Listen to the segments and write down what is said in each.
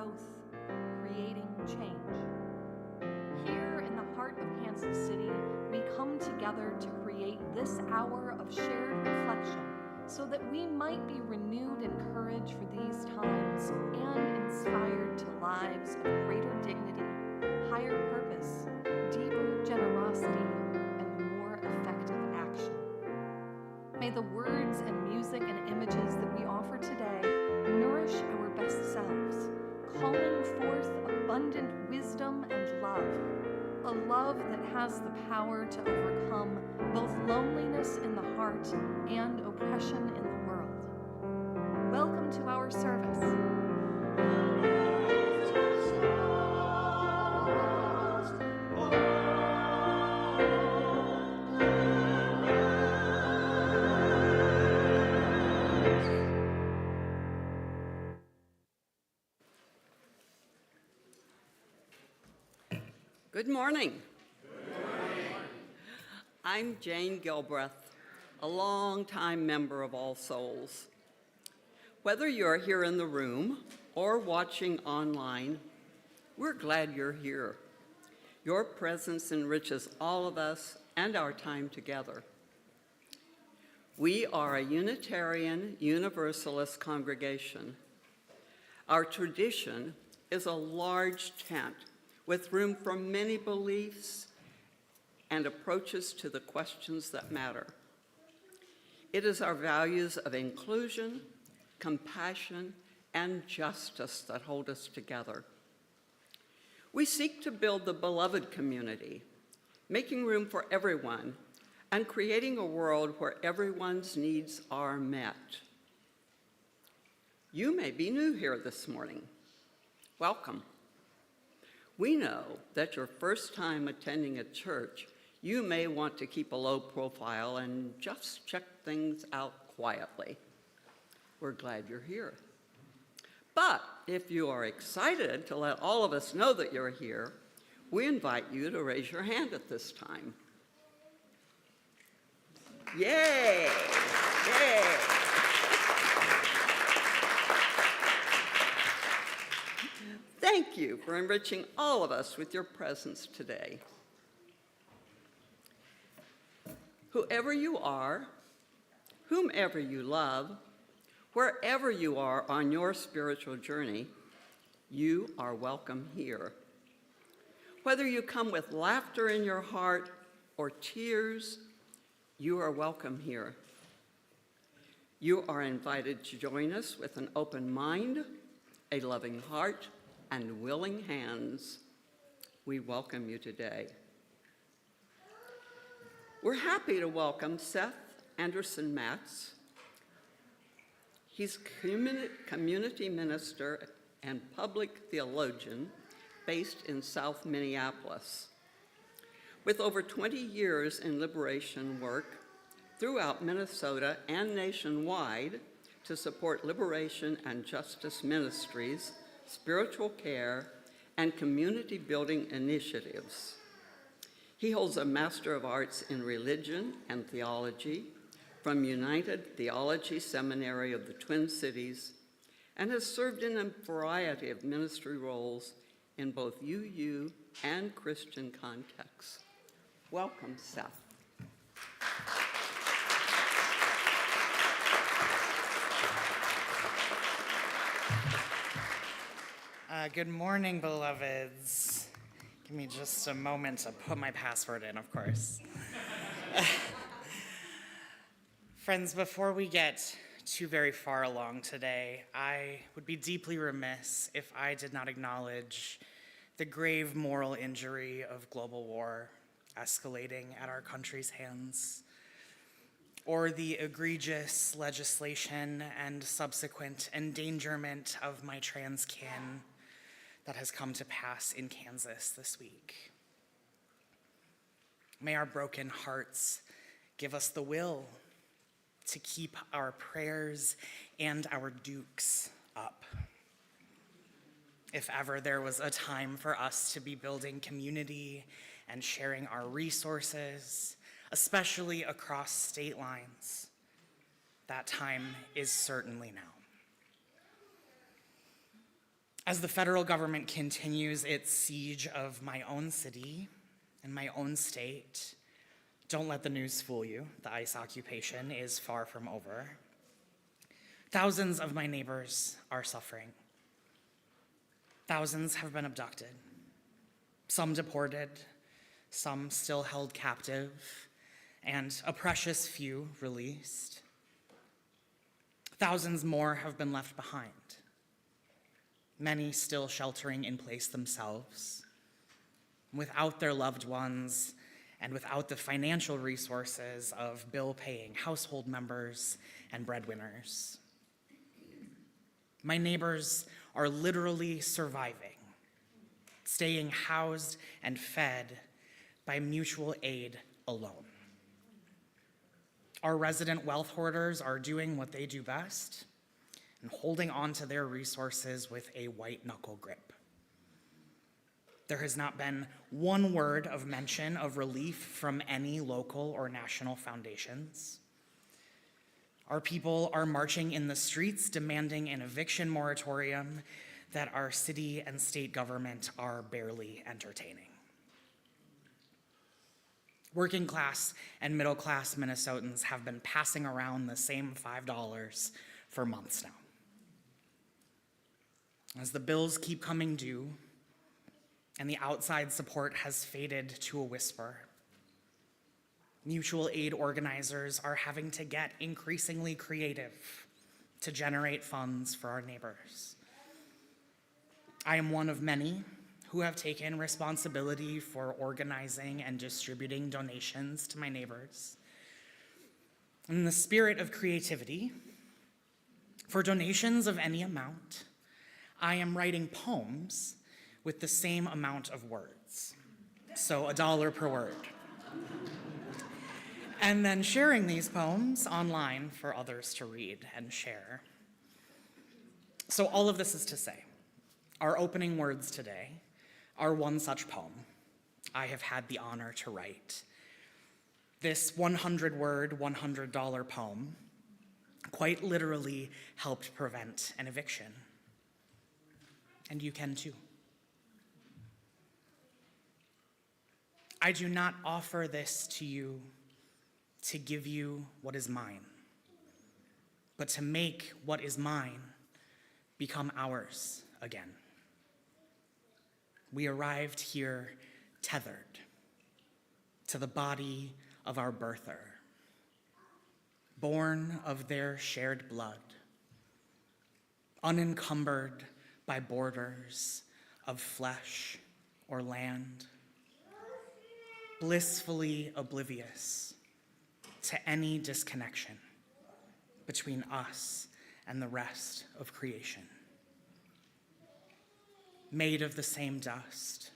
growth, creating change. Here in the heart of Kansas City, we come together to create this hour of shared reflection so that we might be renewed in courage for these times and inspired to lives of greater dignity, higher purpose, deeper generosity, and more effective action. May the words and music and images that we offer today nourish our best selves, calling forth abundant wisdom and love, a love that has the power to overcome both loneliness in the heart and oppression in the world. Welcome to our service. Good morning. I'm Jane Gilbreth, a longtime member of All Souls. Whether you're here in the room or watching online, we're glad you're here. Your presence enriches all of us and our time together. We are a Unitarian Universalist congregation. Our tradition is a large tent with room for many beliefs and approaches to the questions that matter. It is our values of inclusion, compassion, and justice that hold us together. We seek to build the beloved community, making room for everyone and creating a world where everyone's needs are met. You may be new here this morning. Welcome. We know that your first time attending a church, you may want to keep a low profile and just check things out quietly. We're glad you're here. But if you are excited to let all of us know that you're here, we invite you to raise your hand at this time. Yay! Yay! Thank you for enriching all of us with your presence today. Whoever you are, whomever you love, wherever you are on your spiritual journey, you are welcome here. Whether you come with laughter in your heart or tears, you are welcome here. You are invited to join us with an open mind, a loving heart, and willing hands. We welcome you today. We're happy to welcome Seth Anderson-Matz. He's community minister and public theologian based in South Minneapolis. With over 20 years in liberation work throughout Minnesota and nationwide to support liberation and justice ministries, spiritual care, and community building initiatives. He holds a Master of Arts in Religion and Theology from United Theology Seminary of the Twin Cities and has served in a variety of ministry roles in both UU and Christian contexts. Welcome, Seth. Good morning, beloveds. Give me just a moment to put my password in, of course. Friends, before we get too very far along today, I would be deeply remiss if I did not acknowledge the grave moral injury of global war escalating at our country's hands, or the egregious legislation and subsequent endangerment of my trans kin that has come to pass in Kansas this week. May our broken hearts give us the will to keep our prayers and our dukes up. If ever there was a time for us to be building community and sharing our resources, especially across state lines, that time is certainly now. As the federal government continues its siege of my own city and my own state, don't let the news fool you. The ICE occupation is far from over. Thousands of my neighbors are suffering. Thousands have been abducted, some deported, some still held captive, and a precious few released. Thousands more have been left behind, many still sheltering in place themselves, without their loved ones and without the financial resources of bill-paying household members and breadwinners. My neighbors are literally surviving, staying housed and fed by mutual aid alone. Our resident wealth hoarders are doing what they do best and holding on to their resources with a white-knuckle grip. There has not been one word of mention of relief from any local or national foundations. Our people are marching in the streets demanding an eviction moratorium that our city and state government are barely entertaining. Working class and middle class Minnesotans have been passing around the same $5 for months now. As the bills keep coming due and the outside support has faded to a whisper, mutual aid organizers are having to get increasingly creative to generate funds for our neighbors. I am one of many who have taken responsibility for organizing and distributing donations to my neighbors. In the spirit of creativity, for donations of any amount, I am writing poems with the same amount of words, so $1 per word. And then sharing these poems online for others to read and share. So all of this is to say, our opening words today are one such poem I have had the honor to write. This 100-word, $100 poem quite literally helped prevent an eviction. And you can too. I do not offer this to you to give you what is mine, but to make what is mine become ours again. We arrived here tethered to the body of our birther, born of their shared blood, unencumbered by borders of flesh or land, blissfully oblivious to any disconnection between us and the rest of creation. Made of the same dust,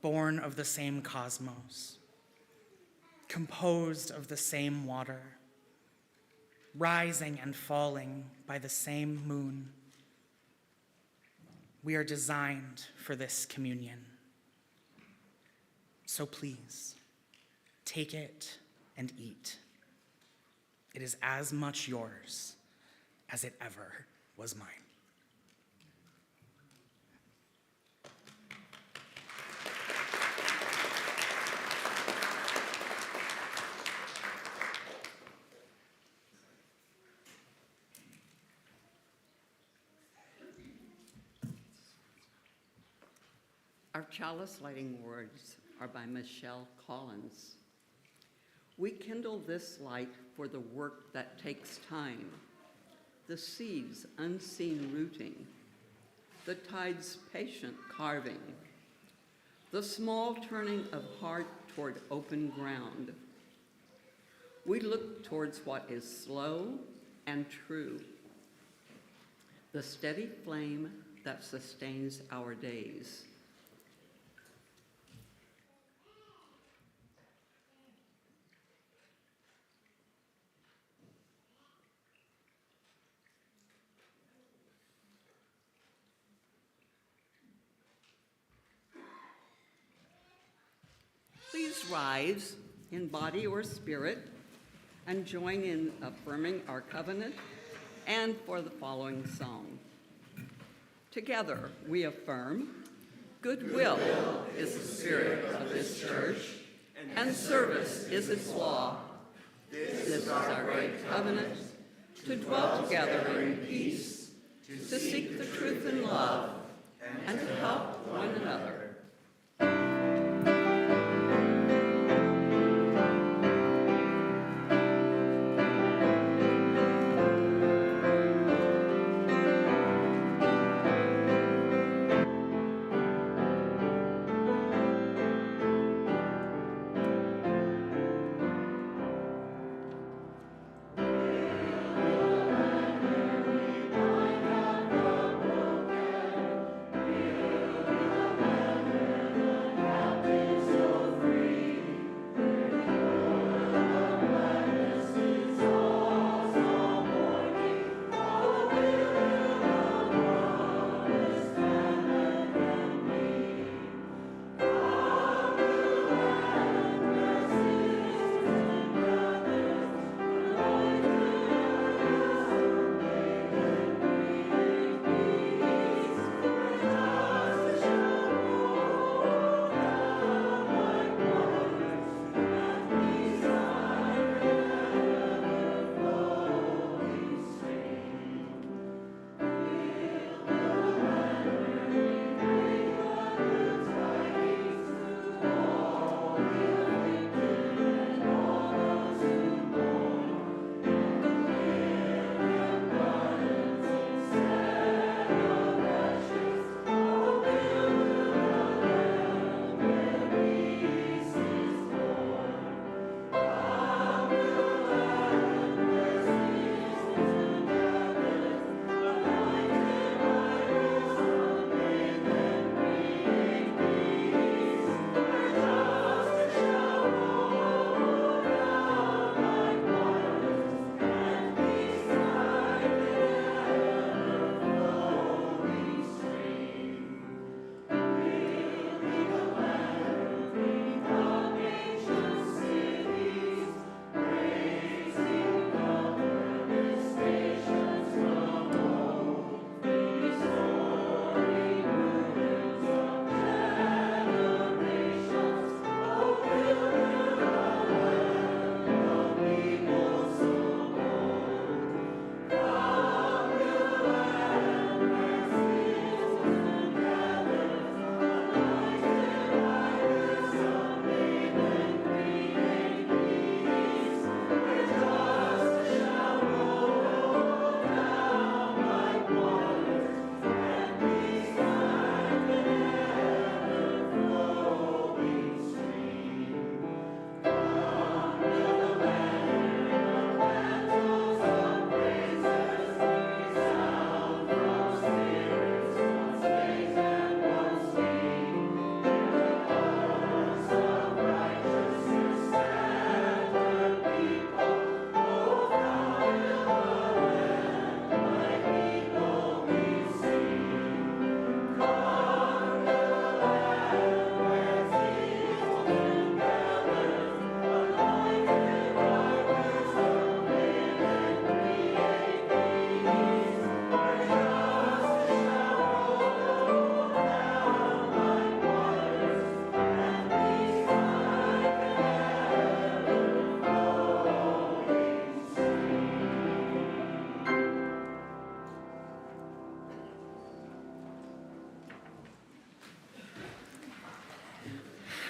born of the same cosmos, composed of the same water, rising and falling by the same moon. We are designed for this communion. So please, take it and eat. It is as much yours as it ever was mine. Our chalice lighting words are by Michelle Collins. We kindle this light for the work that takes time, the seed's unseen rooting, the tide's patient carving, the small turning of heart toward open ground. We look towards what is slow and true, the steady flame that sustains our days. Please rise in body or spirit and join in affirming our covenant and for the following song. Together we affirm, goodwill is the spirit of this church, and service is its law. This is our great covenant, to dwell together in peace, to seek the truth in love, and to help one another.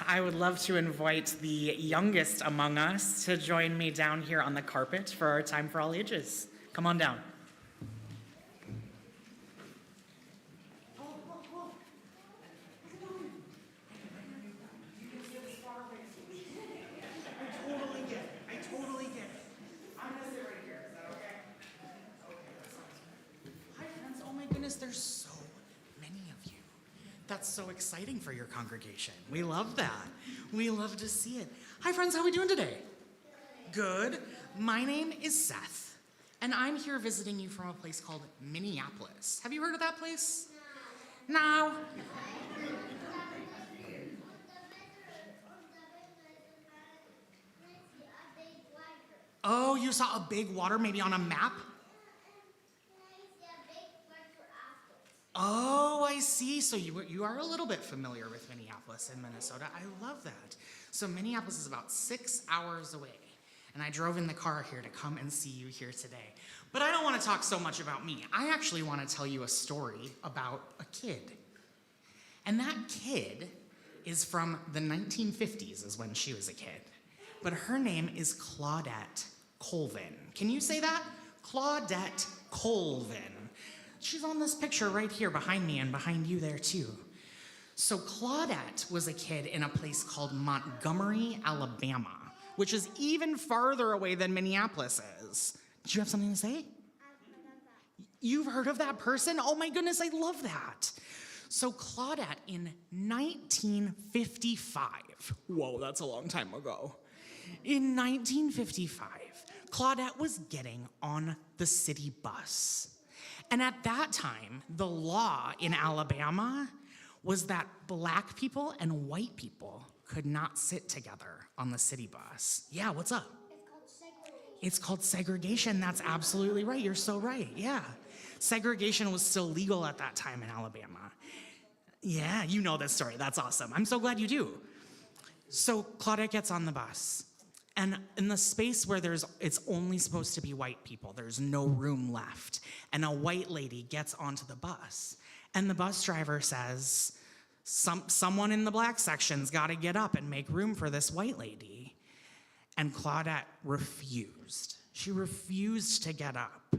I would love to invite the youngest among us to join me down here on the carpet for our Time for All Ages. Come on down. I totally get it. I'm gonna sit right here. Is that okay? Okay, that sounds good. Hi, friends. Oh my goodness, there's so many of you. That's so exciting for your congregation. We love that. We love to see it. Hi, friends. How are we doing today? Good. My name is Seth, and I'm here visiting you from a place called Minneapolis. Have you heard of that place? No. Oh, you saw a big water maybe on a map? Oh. see, so you are a little bit familiar with Minneapolis and Minnesota. I love that. So Minneapolis is about 6 hours away, and I drove in the car here to come and see you here today. But I don't want to talk so much about me. I actually want to tell you a story about a kid. And that kid is from the 1950s is when she was a kid. But her name is Claudette Colvin. Can you say that? Claudette Colvin. She's on this picture right here behind me and behind you there too. So Claudette was a kid in a place called Montgomery, Alabama, which is even farther away than Minneapolis is. Did you have something to say? You've heard of that person? Oh my goodness, I love that. So Claudette in 1955, whoa, that's a long time ago. In 1955, Claudette was getting on the city bus. And at that time, the law in Alabama was that black people and white people could not sit together on the city bus. Yeah, what's up? It's called segregation. That's absolutely right. You're so right. Yeah. Segregation was still legal at that time in Alabama. Yeah, you know this story. That's awesome. I'm so glad you do. So Claudette gets on the bus. And in the space where it's only supposed to be white people, there's no room left. And a white lady gets onto the bus. And the bus driver says, someone in the black section's got to get up and make room for this white lady. And Claudette refused. She refused to get up.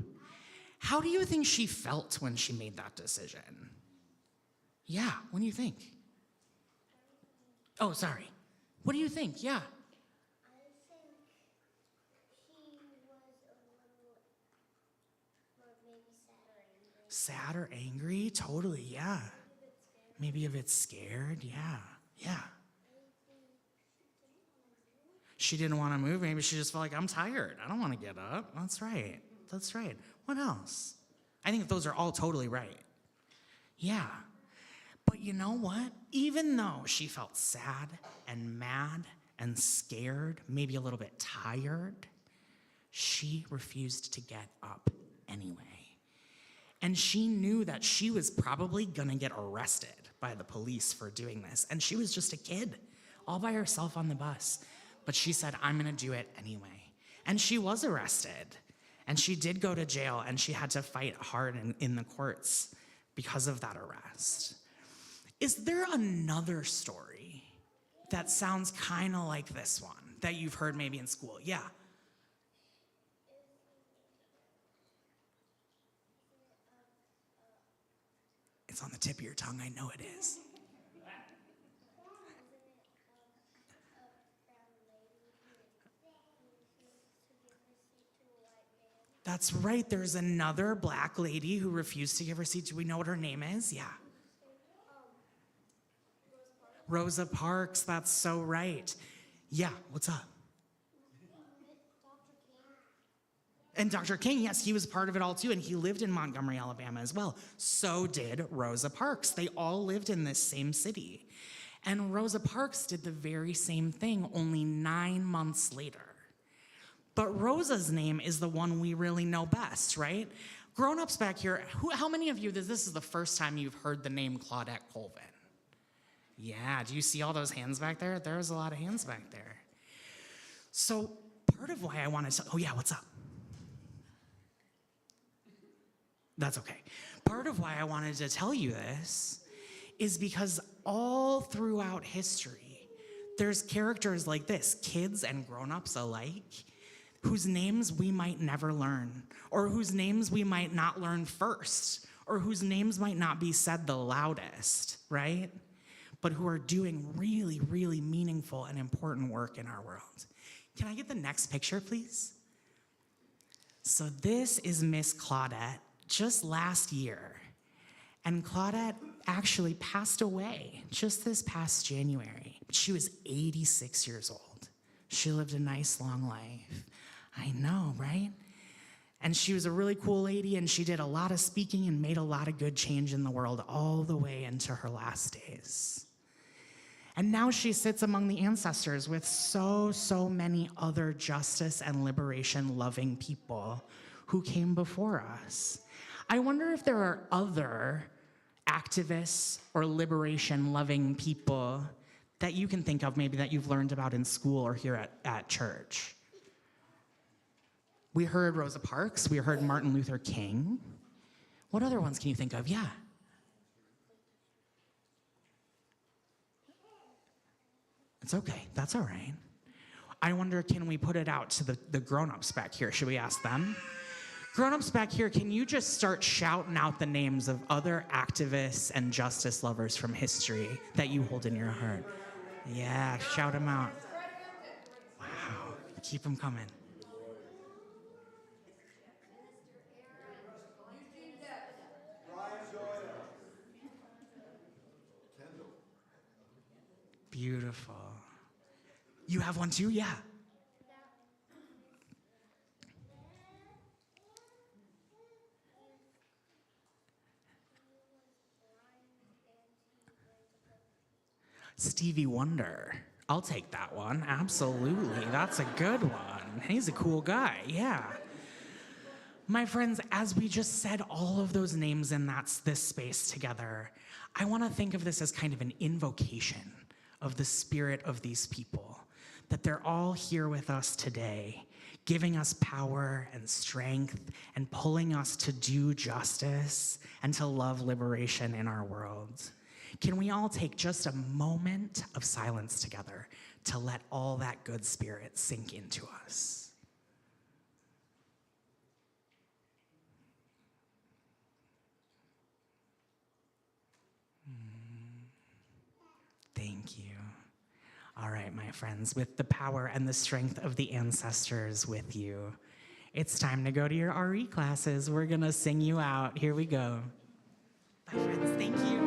How do you think she felt when she made that decision? Yeah, what do you think? Oh, sorry. What do you think? Yeah. Sad or angry? Totally, yeah. Maybe a bit scared, yeah. She didn't want to move. Maybe she just felt like, I'm tired. I don't want to get up. That's right. What else? I think those are all totally right. Yeah. But you know what? Even though she felt sad and mad and scared, maybe a little bit tired, she refused to get up anyway. And she knew that she was probably gonna get arrested by the police for doing this. And she was just a kid, all by herself on the bus. But she said, I'm gonna do it anyway. And she was arrested. And she did go to jail, and she had to fight hard in the courts because of that arrest. Is there another story that sounds kind of like this one that you've heard maybe in school? Yeah. It's on the tip of your tongue, I know it is. That's right, there's another black lady who refused to give her seat. Do we know what her name is? Yeah. Rosa Parks, that's so right. Yeah, what's up? And Dr. King, yes, he was part of it all too, and he lived in Montgomery, Alabama as well. So did Rosa Parks. They all lived in this same city. And Rosa Parks did the very same thing, only 9 months later. But Rosa's name is the one we really know best, right? Grown-ups back here, how many of you, this is the first time you've heard the name Claudette Colvin? Yeah, do you see all those hands back there? There's a lot of hands back there. So part of why I wanted to, oh yeah, what's up? That's okay. Part of why I wanted to tell you this is because all throughout history, there's characters like this, kids and grown-ups alike, whose names we might never learn, or whose names we might not learn first, or whose names might not be said the loudest, right? But who are doing really, really meaningful and important work in our world. Can I get the next picture, please? So this is Miss Claudette just last year. And Claudette actually passed away just this past January. She was 86 years old. She lived a nice long life. I know, right? And she was a really cool lady, and she did a lot of speaking and made a lot of good change in the world all the way into her last days. And now she sits among the ancestors with so many other justice and liberation-loving people who came before us. I wonder if there are other activists or liberation-loving people that you can think of, maybe that you've learned about in school or here at church? We heard Rosa Parks. We heard Martin Luther King. What other ones can you think of? Yeah. It's okay. That's all right. I wonder, can we put it out to the grown-ups back here? Should we ask them? Grown-ups back here, can you just start shouting out the names of other activists and justice lovers from history that you hold in your heart? Yeah, shout them out. Wow, keep them coming. Beautiful. You have one too? Yeah. Stevie Wonder. I'll take that one. Absolutely. That's a good one. He's a cool guy. Yeah. My friends, as we just said all of those names in this space together, I want to think of this as kind of an invocation of the spirit of these people, that they're all here with us today, giving us power and strength and pulling us to do justice and to love liberation in our world. Can we all take just a moment of silence together to let all that good spirit sink into us? Thank you. All right, my friends, with the power and the strength of the ancestors with you, it's time to go to your RE classes. We're gonna sing you out. Here we go. Bye, friends. Thank you.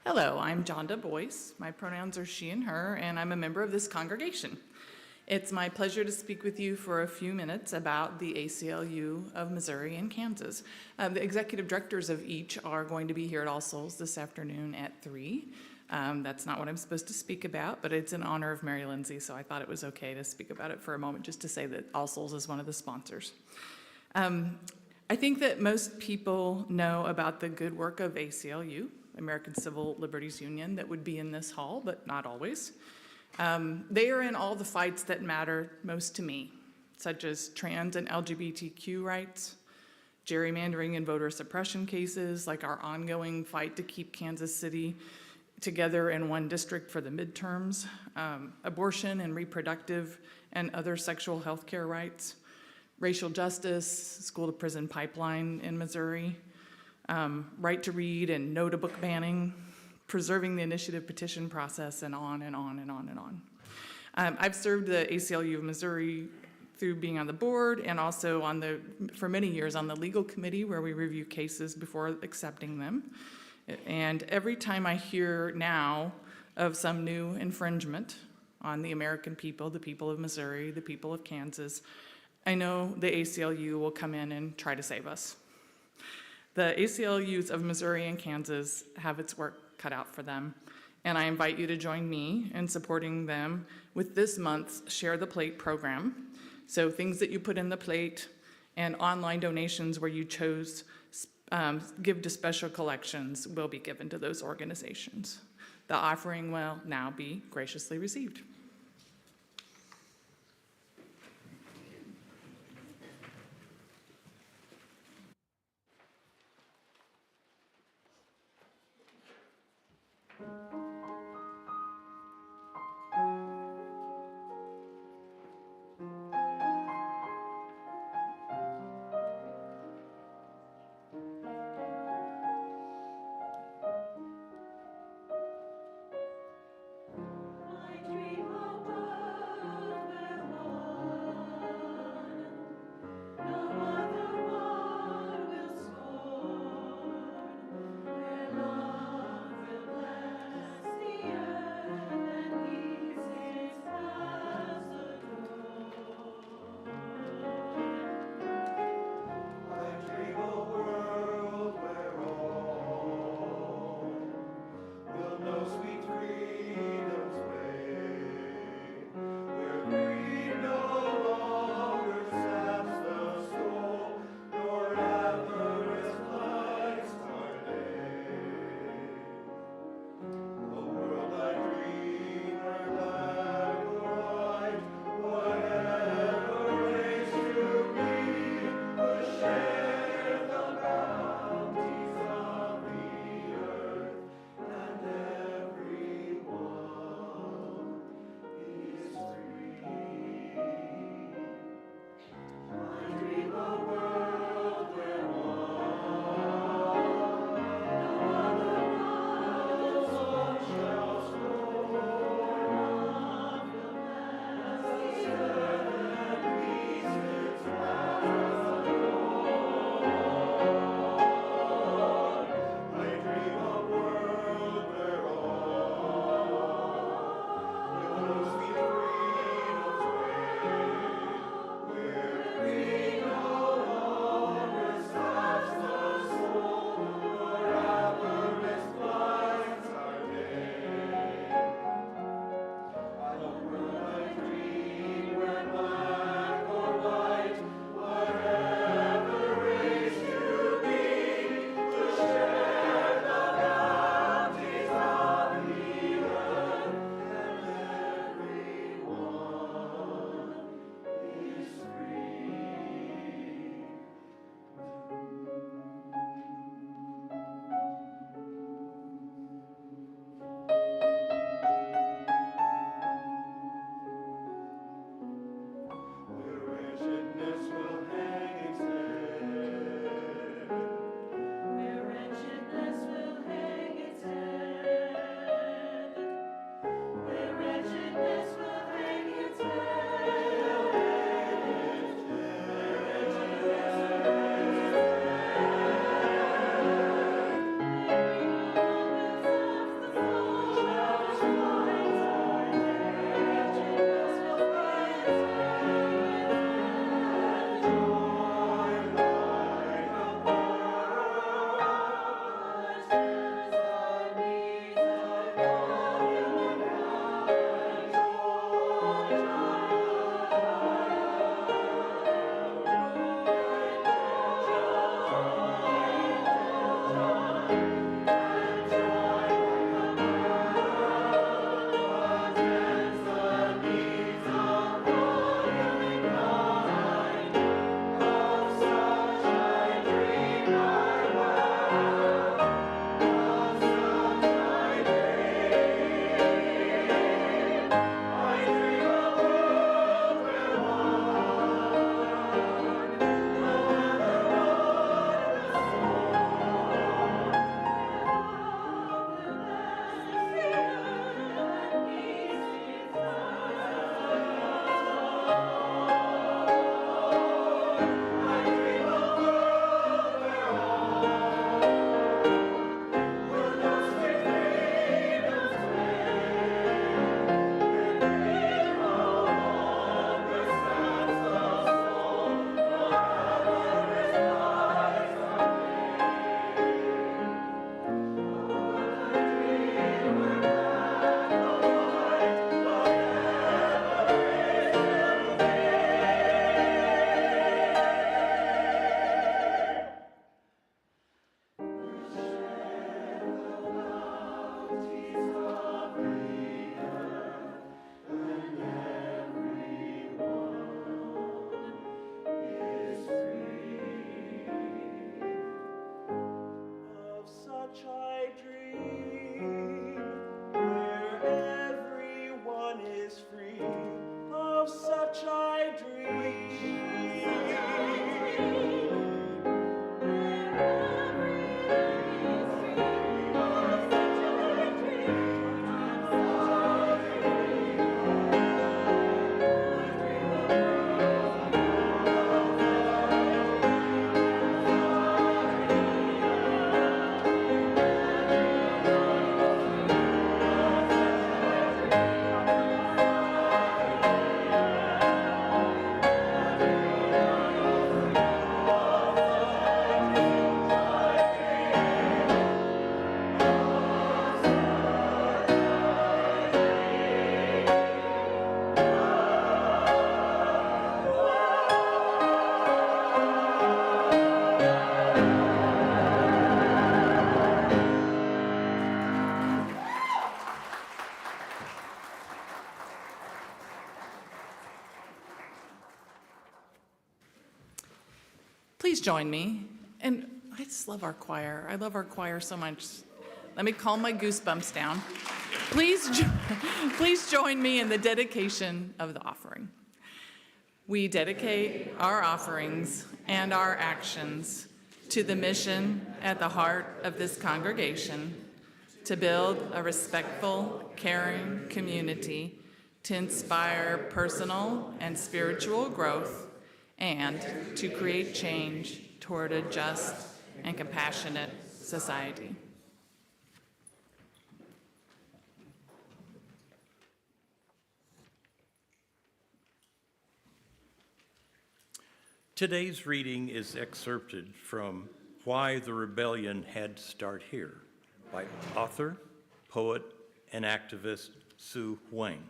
Hello, I'm Jonda Boyce. My pronouns are she and her, and I'm a member of this congregation. It's my pleasure to speak with you for a few minutes about the ACLU of Missouri and Kansas. The executive directors of each are going to be here at All Souls this afternoon at 3. That's not what I'm supposed to speak about, but it's in honor of Mary Lindsay, so I thought it was okay to speak about it for a moment, just to say that All Souls is one of the sponsors. I think that most people know about the good work of ACLU, American Civil Liberties Union, that would be in this hall, but not always. They are in all the fights that matter most to me, such as trans and LGBTQ rights, gerrymandering and voter suppression cases, like our ongoing fight to keep Kansas City together in one district for the midterms, abortion and reproductive and other sexual health care rights, racial justice, school-to-prison pipeline in Missouri, right to read and no to book banning, preserving the initiative petition process, and on and on and on and on. I've served the ACLU of Missouri through being on the board and also for many years on the legal committee where we review cases before accepting them. And every time I hear now of some new infringement on the American people, the people of Missouri, the people of Kansas, I know the ACLU will come in and try to save us. The ACLUs of Missouri and Kansas have its work cut out for them, and I invite you to join me in supporting them with this month's Share the Plate program. So things that you put in the plate and online donations where you chose give to special collections will be given to those organizations. The offering will now be graciously received. Dream Please join me. And I just love our choir. I love our choir so much. Let me calm my goosebumps down. Please join me in the dedication of the offering. We dedicate our offerings and our actions to the mission at the heart of this congregation, to build a respectful, caring community, to inspire personal and spiritual growth, and to create change toward a just and compassionate society. Today's reading is excerpted from Why the Rebellion Had to Start Here by author, poet, and activist Sue Wang.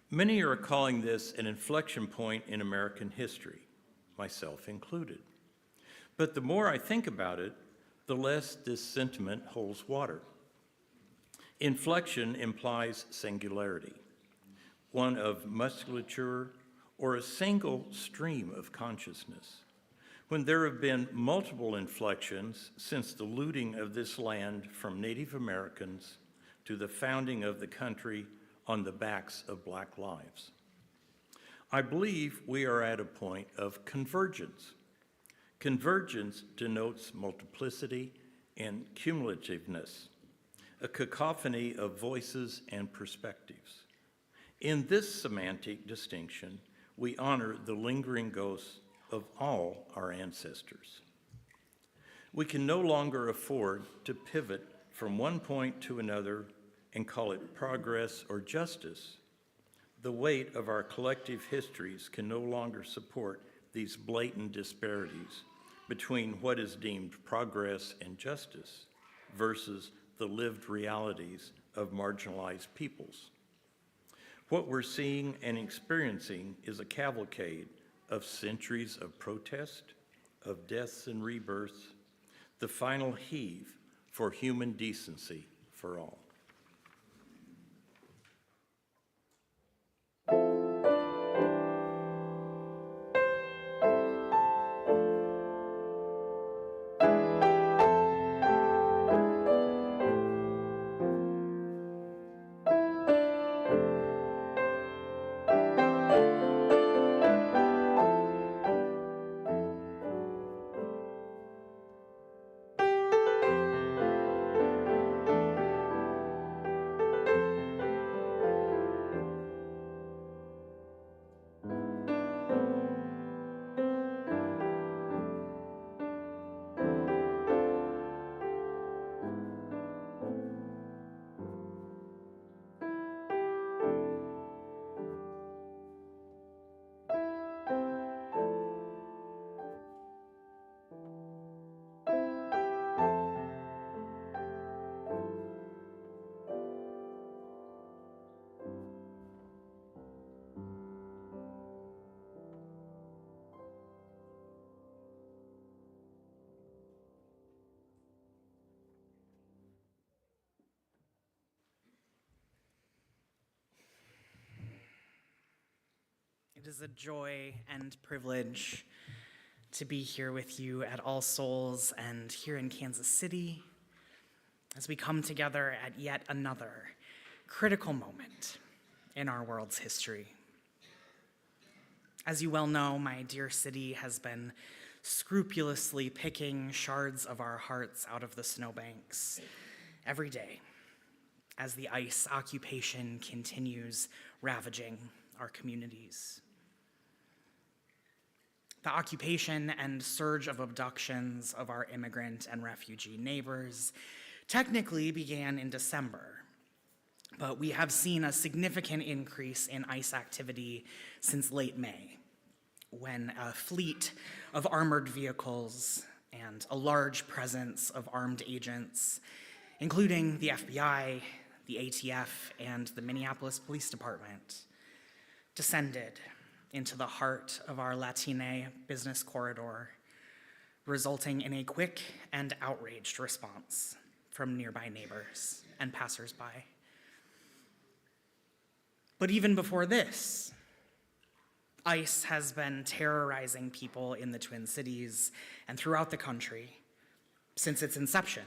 Many are calling this an inflection point in American history, myself included. But the more I think about it, the less this sentiment holds water. Inflection implies singularity, one of musculature or a single stream of consciousness. When there have been multiple inflections since the looting of this land from Native Americans to the founding of the country on the backs of Black lives. I believe we are at a point of convergence. Convergence denotes multiplicity and cumulativeness, a cacophony of voices and perspectives. In this semantic distinction, we honor the lingering ghosts of all our ancestors. We can no longer afford to pivot from one point to another and call it progress or justice. The weight of our collective histories can no longer support these blatant disparities between what is deemed progress and justice versus the lived realities of marginalized peoples. What we're seeing and experiencing is a cavalcade of centuries of protest, of deaths and rebirths, the final heave for human decency for all. It is a joy and privilege to be here with you at All Souls and here in Kansas City as we come together at yet another critical moment in our world's history. As you well know, my dear city has been scrupulously picking shards of our hearts out of the snowbanks every day as the ICE occupation continues ravaging our communities. The occupation and surge of abductions of our immigrant and refugee neighbors technically began in December, but we have seen a significant increase in ICE activity since late May, when a fleet of armored vehicles and a large presence of armed agents, including the FBI, the ATF, and the Minneapolis Police Department, descended into the heart of our Latine business corridor, resulting in a quick and outraged response from nearby neighbors and passersby. But even before this, ICE has been terrorizing people in the Twin Cities and throughout the country since its inception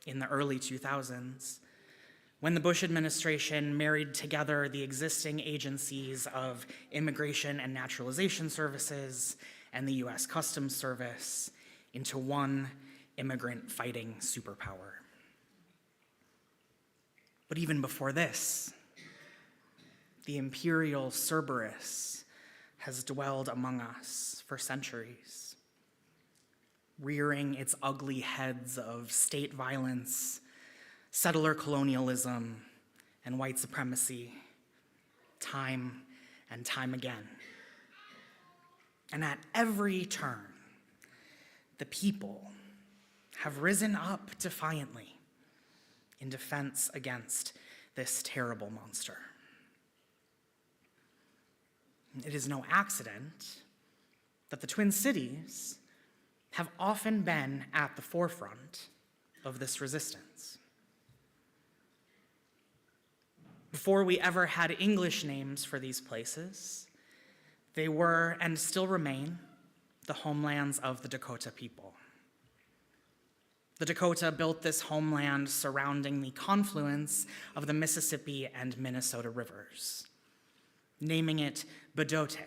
in the early 2000s, when the Bush administration married together the existing agencies of Immigration and Naturalization Services and the U.S. Customs Service into one immigrant-fighting superpower. But even before this, the imperial Cerberus has dwelled among us for centuries, rearing its ugly heads of state violence, settler colonialism, and white supremacy, time and time again. And at every turn, the people have risen up defiantly in defense against this terrible monster. It is no accident that the Twin Cities have often been at the forefront of this resistance. Before we ever had English names for these places, they were and still remain the homelands of the Dakota people. The Dakota built this homeland surrounding the confluence of the Mississippi and Minnesota rivers, naming it Bedote,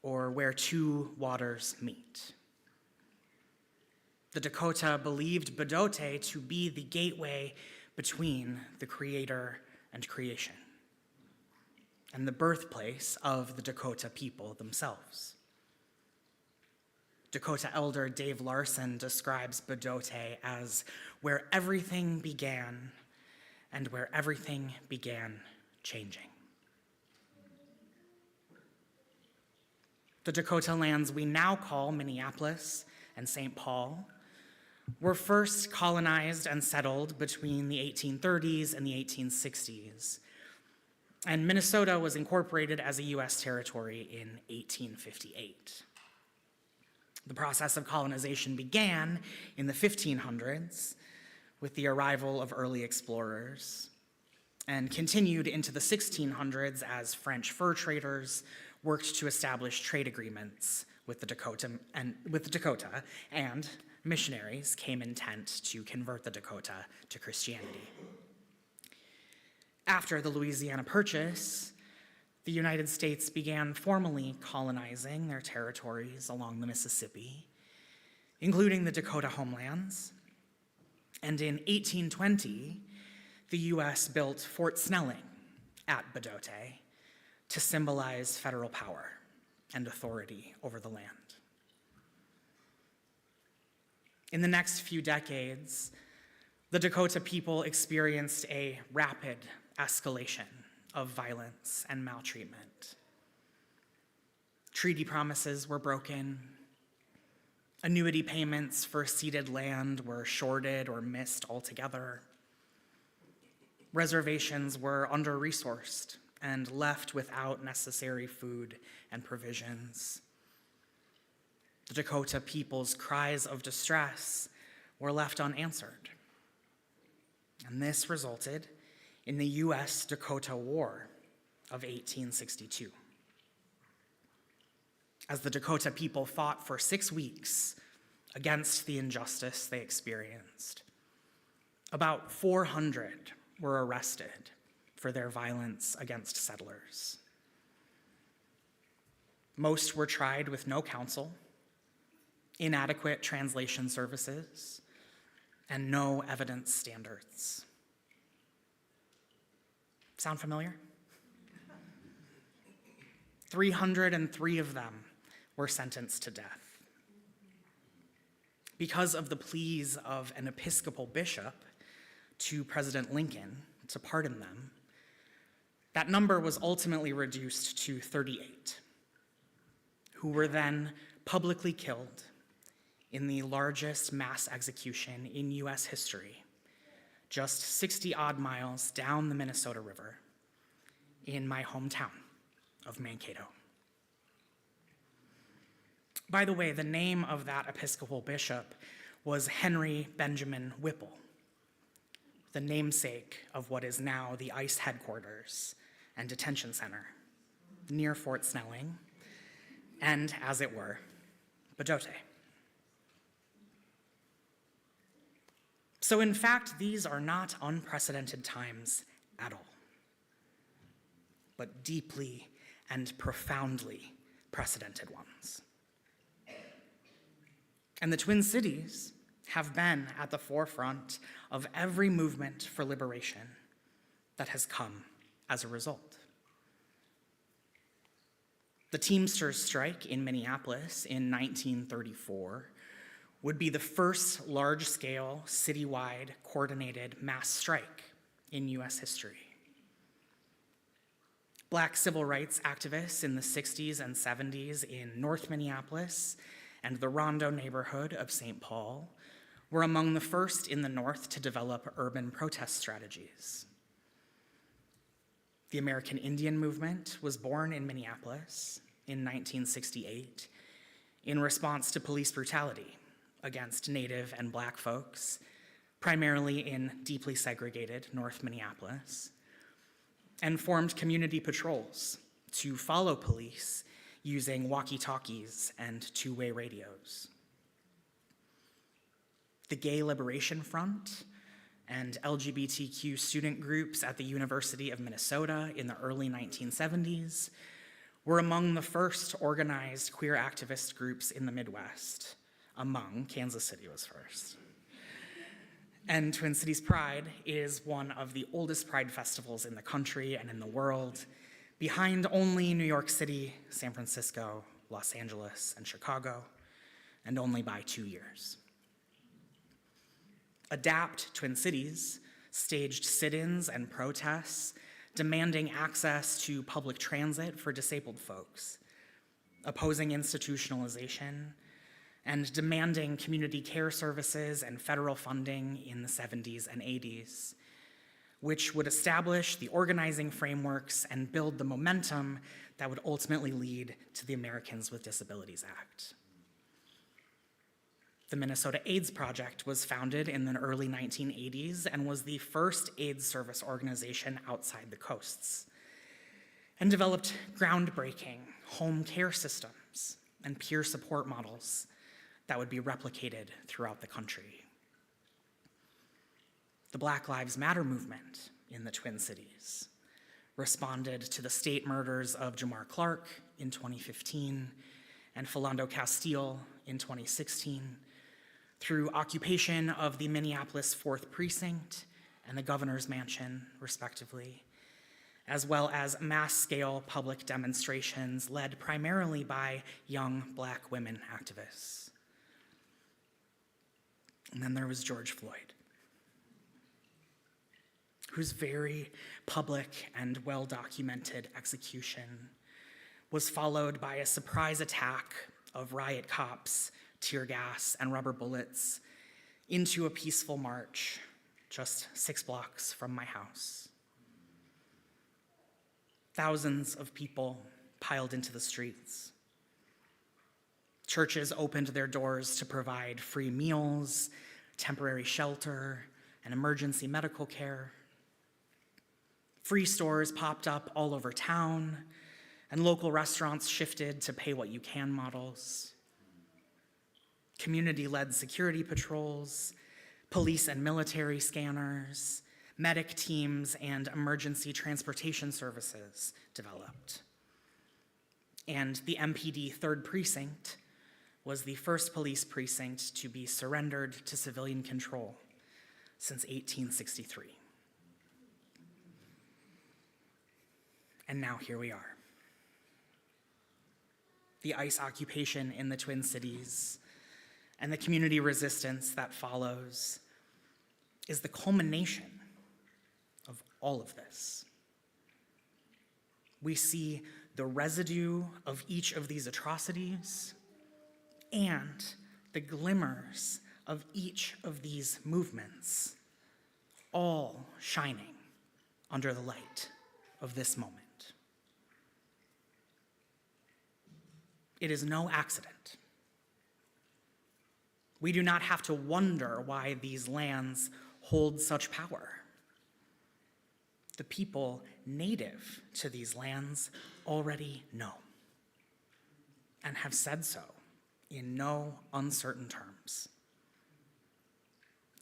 or where two waters meet. The Dakota believed Bedote to be the gateway between the Creator and creation, and the birthplace of the Dakota people themselves. Dakota elder Dave Larson describes Bedote as where everything began and where everything began changing. The Dakota lands we now call Minneapolis and St. Paul were first colonized and settled between the 1830s and the 1860s, and Minnesota was incorporated as a U.S. territory in 1858. The process of colonization began in the 1500s with the arrival of early explorers and continued into the 1600s as French fur traders worked to establish trade agreements with the Dakota, and missionaries came intent to convert the Dakota to Christianity. After the Louisiana Purchase, the United States began formally colonizing their territories along the Mississippi, including the Dakota homelands. And in 1820, the U.S. built Fort Snelling at Bedote to symbolize federal power and authority over the land. In the next few decades, the Dakota people experienced a rapid escalation of violence and maltreatment. Treaty promises were broken. Annuity payments for ceded land were shorted or missed altogether. Reservations were under-resourced and left without necessary food and provisions. The Dakota people's cries of distress were left unanswered. And this resulted in the U.S.-Dakota War of 1862. As the Dakota people fought for 6 weeks against the injustice they experienced, about 400 were arrested for their violence against settlers. Most were tried with no counsel, inadequate translation services, and no evidence standards. Sound familiar? 303 of them were sentenced to death. Because of the pleas of an Episcopal bishop to President Lincoln to pardon them, that number was ultimately reduced to 38, who were then publicly killed in the largest mass execution in U.S. history, just 60-odd miles down the Minnesota River in my hometown of Mankato. By the way, the name of that Episcopal bishop was Henry Benjamin Whipple, the namesake of what is now the ICE headquarters and detention center. near Fort Snelling, and, as it were, Bodote. So in fact, these are not unprecedented times at all, but deeply and profoundly precedented ones. And the Twin Cities have been at the forefront of every movement for liberation that has come as a result. The Teamsters strike in Minneapolis in 1934 would be the first large-scale, citywide, coordinated mass strike in US history. Black civil rights activists in the 60s and 70s in North Minneapolis and the Rondo neighborhood of St. Paul were among the first in the North to develop urban protest strategies. The American Indian movement was born in Minneapolis in 1968 in response to police brutality against Native and Black folks, primarily in deeply segregated North Minneapolis, and formed community patrols to follow police using walkie-talkies and two-way radios. The Gay Liberation Front and LGBTQ student groups at the University of Minnesota in the early 1970s were among the first organized queer activist groups in the Midwest. Kansas City was first. And Twin Cities Pride is one of the oldest pride festivals in the country and in the world, behind only New York City, San Francisco, Los Angeles, and Chicago, and only by 2 years. ADAPT Twin Cities staged sit-ins and protests demanding access to public transit for disabled folks, opposing institutionalization, and demanding community care services and federal funding in the 70s and 80s, which would establish the organizing frameworks and build the momentum that would ultimately lead to the Americans with Disabilities Act. The Minnesota AIDS Project was founded in the early 1980s and was the first AIDS service organization outside the coasts, and developed groundbreaking home care systems and peer support models that would be replicated throughout the country. The Black Lives Matter movement in the Twin Cities responded to the state murders of Jamar Clark in 2015 and Philando Castile in 2016 through occupation of the Minneapolis 4th Precinct and the Governor's Mansion, respectively, as well as mass-scale public demonstrations led primarily by young Black women activists. And then there was George Floyd, whose very public and well-documented execution was followed by a surprise attack of riot cops, tear gas, and rubber bullets into a peaceful march just 6 blocks from my house. Thousands of people piled into the streets. Churches opened their doors to provide free meals, temporary shelter, and emergency medical care. Free stores popped up all over town, and local restaurants shifted to pay-what-you-can models. Community-led security patrols, police and military scanners, medic teams, and emergency transportation services developed. And the MPD 3rd Precinct was the first police precinct to be surrendered to civilian control since 1863. And now here we are. The ICE occupation in the Twin Cities and the community resistance that follows is the culmination of all of this. We see the residue of each of these atrocities and the glimmers of each of these movements, all shining under the light of this moment. It is no accident. We do not have to wonder why these lands hold such power. the people native to these lands already know and have said so in no uncertain terms.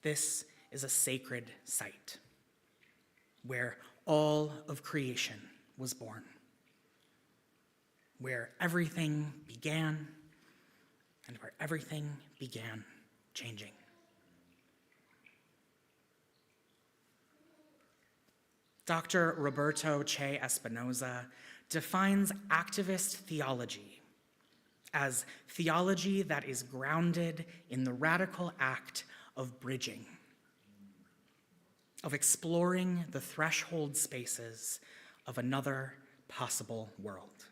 This is a sacred site where all of creation was born, where everything began and where everything began changing. Dr. Roberto Che Espinoza defines activist theology as theology that is grounded in the radical act of bridging, of exploring the threshold spaces of another possible world.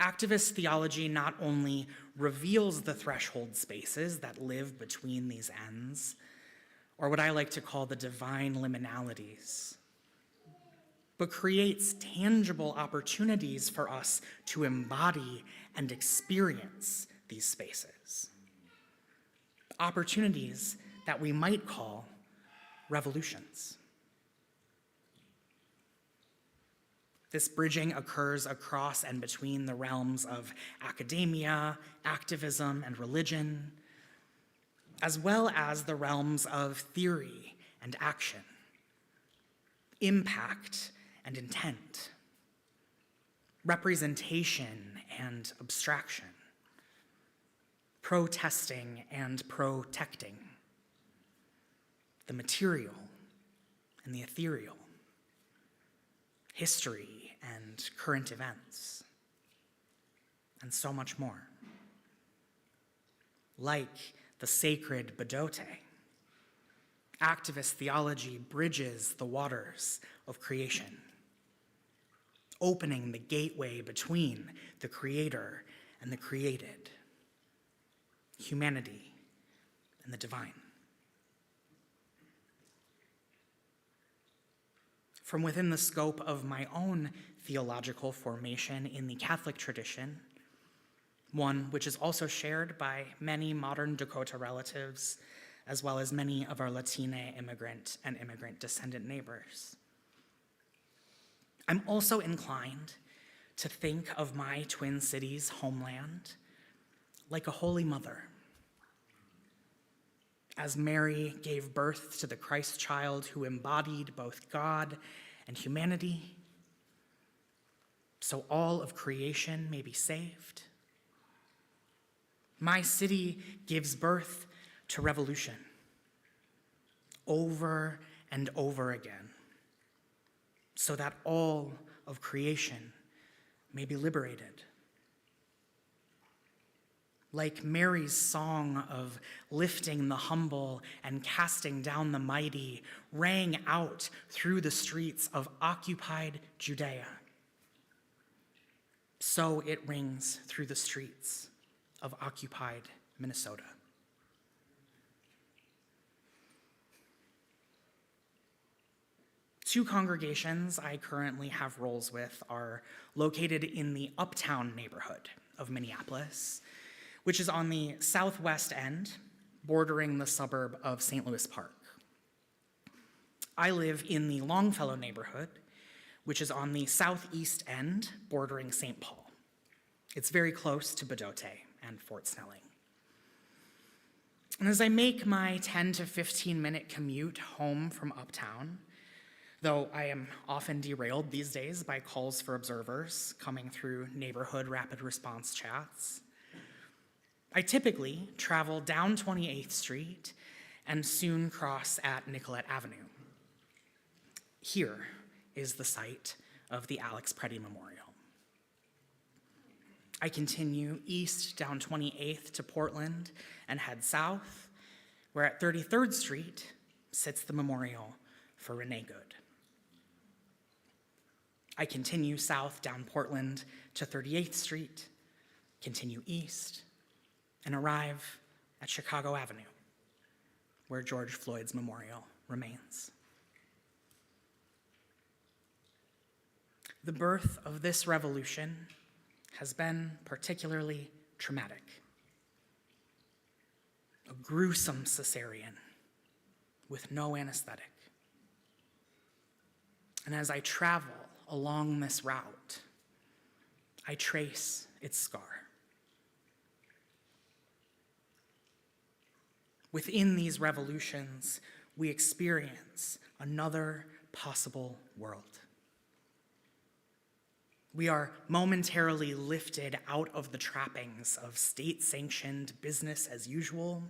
Activist theology not only reveals the threshold spaces that live between these ends, or what I like to call the divine liminalities, but creates tangible opportunities for us to embody and experience these spaces. Opportunities that we might call revolutions. This bridging occurs across and between the realms of academia, activism, and religion, as well as the realms of theory and action, impact and intent, representation and abstraction, protesting and protecting, the material and the ethereal, history and current events, and so much more. Like the sacred Badote, activist theology bridges the waters of creation, opening the gateway between the creator and the created, humanity and the divine. From within the scope of my own theological formation in the Catholic tradition, one which is also shared by many modern Dakota relatives, as well as many of our Latina immigrant and immigrant descendant neighbors. I'm also inclined to think of my Twin Cities homeland like a holy mother. As Mary gave birth to the Christ child who embodied both God and humanity, so all of creation may be saved. My city gives birth to revolution over and over again, so that all of creation may be liberated. Like Mary's song of lifting the humble and casting down the mighty rang out through the streets of occupied Judea, so it rings through the streets of occupied Minnesota. Two congregations I currently have roles with are located in the Uptown neighborhood of Minneapolis, which is on the southwest end, bordering the suburb of St. Louis Park. I live in the Longfellow neighborhood, which is on the southeast end, bordering St. Paul. It's very close to Badote and Fort Snelling. And as I make my 10 to 15 minute commute home from Uptown, though I am often derailed these days by calls for observers coming through neighborhood rapid response chats, I typically travel down 28th Street and soon cross at Nicollet Avenue. Here is the site of the Alex Preddy Memorial. I continue east down 28th to Portland and head south, where at 33rd Street sits the memorial for Renee Good. I continue south down Portland to 38th Street, continue east, and arrive at Chicago Avenue, where George Floyd's memorial remains. The birth of this revolution has been particularly traumatic. A gruesome cesarean with no anesthetic. And as I travel along this route, I trace its scar. Within these revolutions, we experience another possible world. We are momentarily lifted out of the trappings of state-sanctioned business as usual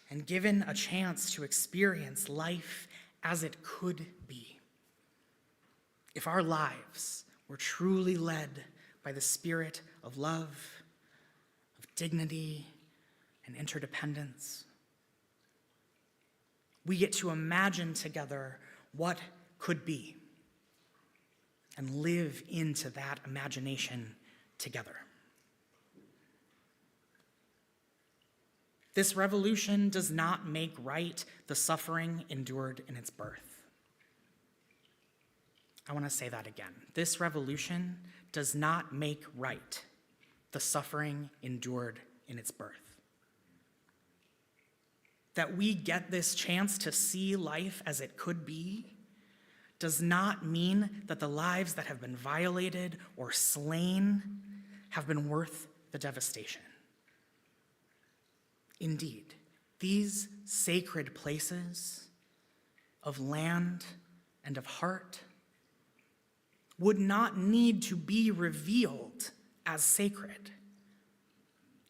and given a chance to experience life as it could be. If our lives were truly led by the spirit of love, of dignity, and interdependence, we get to imagine together what could be and live into that imagination together. This revolution does not make right the suffering endured in its birth. I want to say that again. This revolution does not make right the suffering endured in its birth. That we get this chance to see life as it could be does not mean that the lives that have been violated or slain have been worth the devastation. Indeed, these sacred places of land and of heart would not need to be revealed as sacred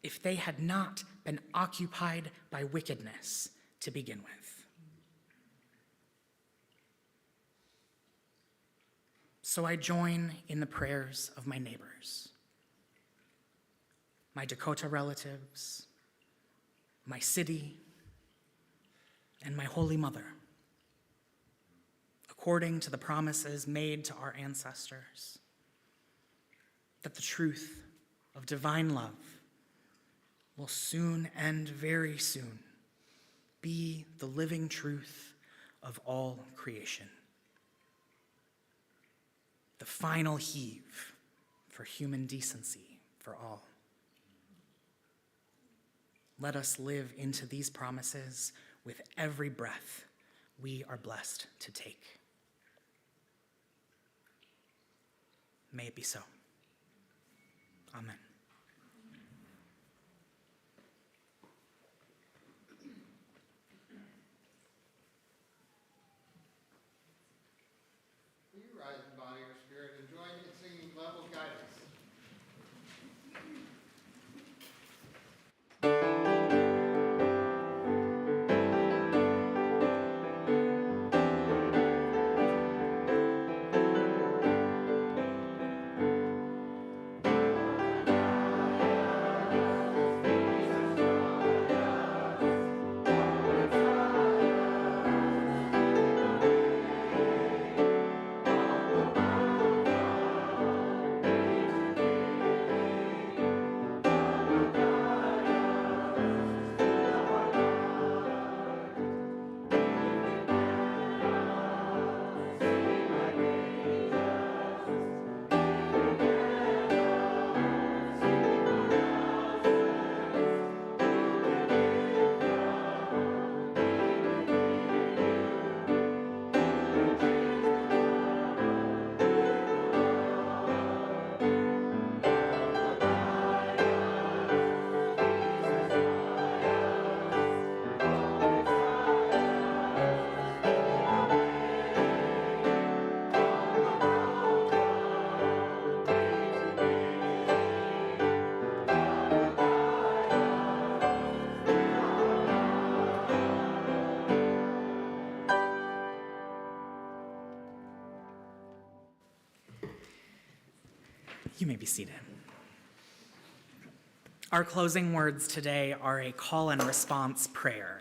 if they had not been occupied by wickedness to begin with. So I join in the prayers of my neighbors, my Dakota relatives, my city, and my Holy Mother, according to the promises made to our ancestors, that the truth of divine love will soon and very soon be the living truth of all creation. The final heave for human decency for all. Let us live into these promises with every breath we are blessed to take. May it be so. Amen. Will you rise in body or spirit and join in singing Level Guidance? You may be seated. Our closing words today are a call and response prayer,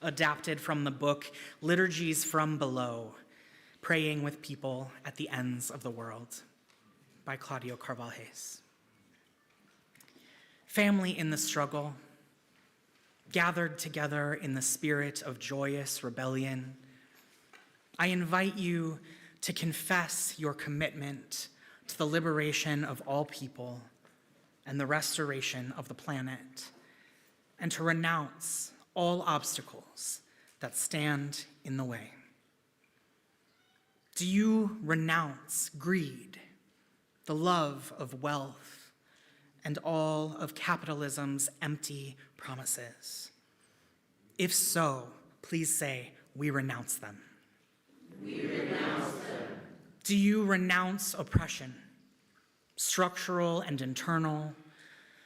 adapted from the book Liturgies from Below, Praying with People at the Ends of the World by Claudio Carvalhes. Family in the struggle, gathered together in the spirit of joyous rebellion, I invite you to confess your commitment to the liberation of all people and the restoration of the planet, and to renounce all obstacles that stand in the way. Do you renounce greed, the love of wealth, and all of capitalism's empty promises? If so, please say, we renounce them. We renounce them. Do you renounce oppression, structural and internal,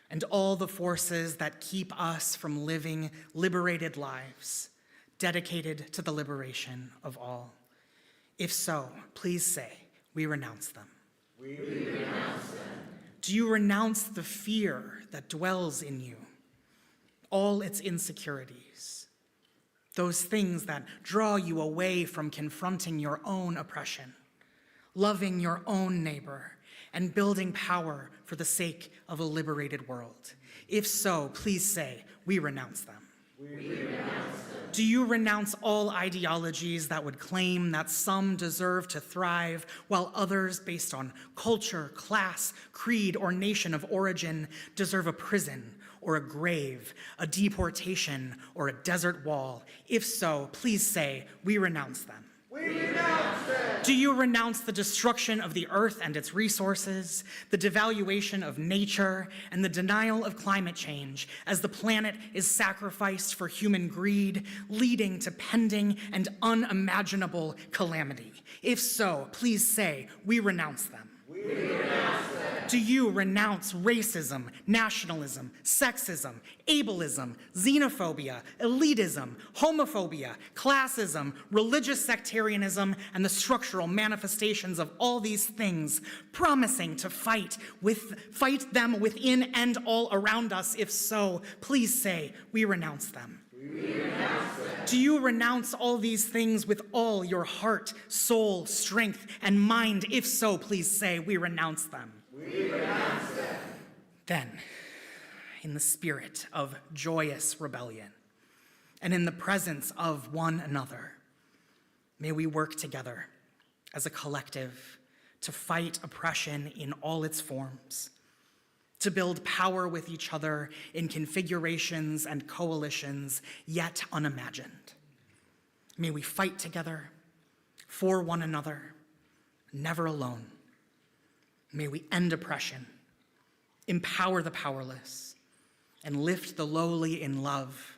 and all the forces that keep us from living liberated lives, dedicated to the liberation of all? If so, please say, we renounce them. We renounce them. Do you renounce the fear that dwells in you, all its insecurities, those things that draw you away from confronting your own oppression, loving your own neighbor, and building power for the sake of a liberated world? If so, please say, we renounce them. We renounce them. Do you renounce all ideologies that would claim that some deserve to thrive while others, based on culture, class, creed, or nation of origin, deserve a prison or a grave, a deportation, or a desert wall? If so, please say, we renounce them. We renounce them. Do you renounce the destruction of the earth and its resources, the devaluation of nature, and the denial of climate change as the planet is sacrificed for human greed, leading to pending and unimaginable calamity? If so, please say, we renounce them. We renounce them. Do you renounce racism, nationalism, sexism, ableism, xenophobia, elitism, homophobia, classism, religious sectarianism, and the structural manifestations of all these things, promising to fight them within and all around us? If so, please say, we renounce them. We renounce them. Do you renounce all these things with all your heart, soul, strength, and mind? If so, please say, we renounce them. We renounce them. Then, in the spirit of joyous rebellion and in the presence of one another, may we work together as a collective to fight oppression in all its forms, to build power with each other in configurations and coalitions yet unimagined. May we fight together for one another, never alone. May we end oppression, empower the powerless, and lift the lowly in love,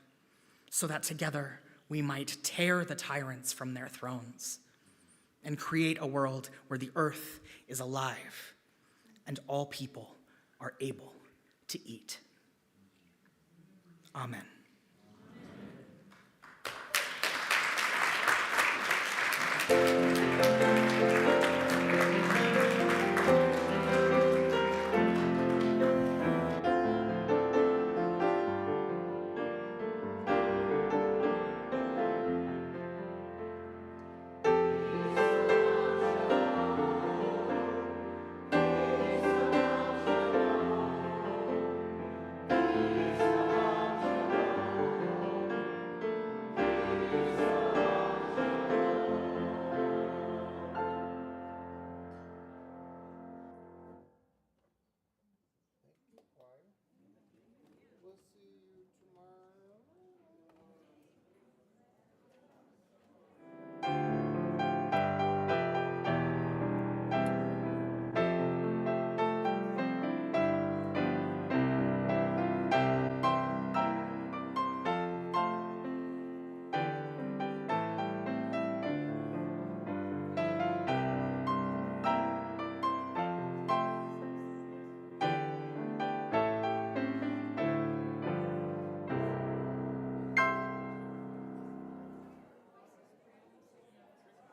so that together we might tear the tyrants from their thrones and create a world where the earth is alive and all people are able to eat. Amen.